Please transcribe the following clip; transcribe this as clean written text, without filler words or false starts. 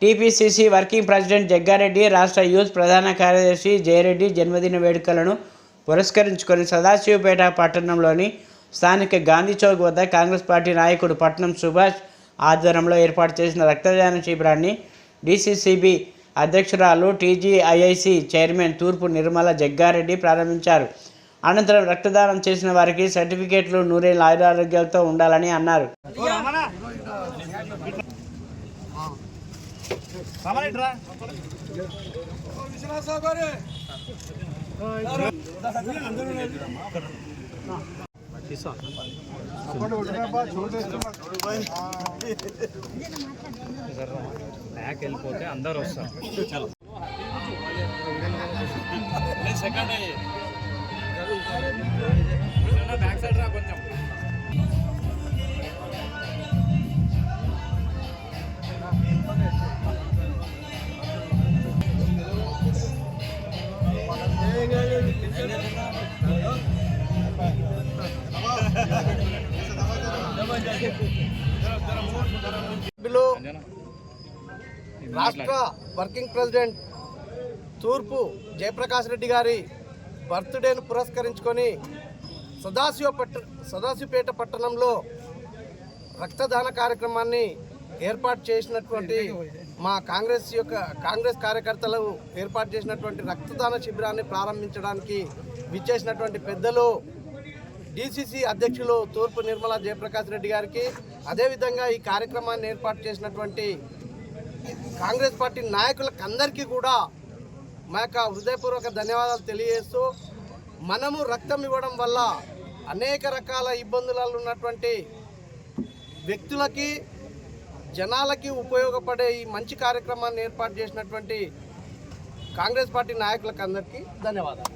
TPCC working president Jaggareddy, రాష్ట్ర youth ప్రధాన కార్యదర్శి జయరెడ్డి జన్మదిన వేడుకలను పురస్కరించుకొని సదాశివపేట పట్టణంలోని స్థానిక గాంధీ చౌక్ వద్ద కాంగ్రెస్ పార్టీ నాయకుడు పట్నం సుభాష్ ఆధ్వర్యంలో ఏర్పాటు చేసిన రక్తదాన శిబిరాన్ని డీసీసీబీ అధ్యక్షురాలు టీజీఐఐసి చైర్మన్ తూర్పు నిర్మల జగ్గారెడ్డి ప్రారంభించారు. అనంతరం రక్తదానం చేసిన వారికి సర్టిఫికేట్లు, నూరేళ్ల ఆయురారోగ్యాలతో ఉండాలని అన్నారు. బ్యాక్ వెళ్ళిపోతే అందరు వస్తారు. బ్యాక్ సైడ్ రా కొంచెం. రాష్ట్ర వర్కింగ్ ప్రెసిడెంట్ తూర్పు జయప్రకాష్ రెడ్డి గారి బర్త్డేను పురస్కరించుకొని సదాశివపేట పట్టణంలో రక్తదాన కార్యక్రమాన్ని ఏర్పాటు చేసినటువంటి మా కాంగ్రెస్ కార్యకర్తలు ఏర్పాటు చేసినటువంటి రక్తదాన శిబిరాన్ని ప్రారంభించడానికి విచ్చేసినటువంటి పెద్దలు డీసీసీ అధ్యక్షులు తూర్పు నిర్మల జయప్రకాష్ రెడ్డి గారికి, అదేవిధంగా ఈ కార్యక్రమాన్ని ఏర్పాటు చేసినటువంటి కాంగ్రెస్ పార్టీ నాయకులకు అందరికీ కూడా మా యొక్క హృదయపూర్వక ధన్యవాదాలు తెలియజేస్తూ, మనము రక్తం ఇవ్వడం వల్ల అనేక రకాల ఇబ్బందులలో ఉన్నటువంటి వ్యక్తులకి, జనాలకి ఉపయోగపడే ఈ మంచి కార్యక్రమాన్ని ఏర్పాటు చేసినటువంటి కాంగ్రెస్ పార్టీ నాయకులకు అందరికీ ధన్యవాదాలు.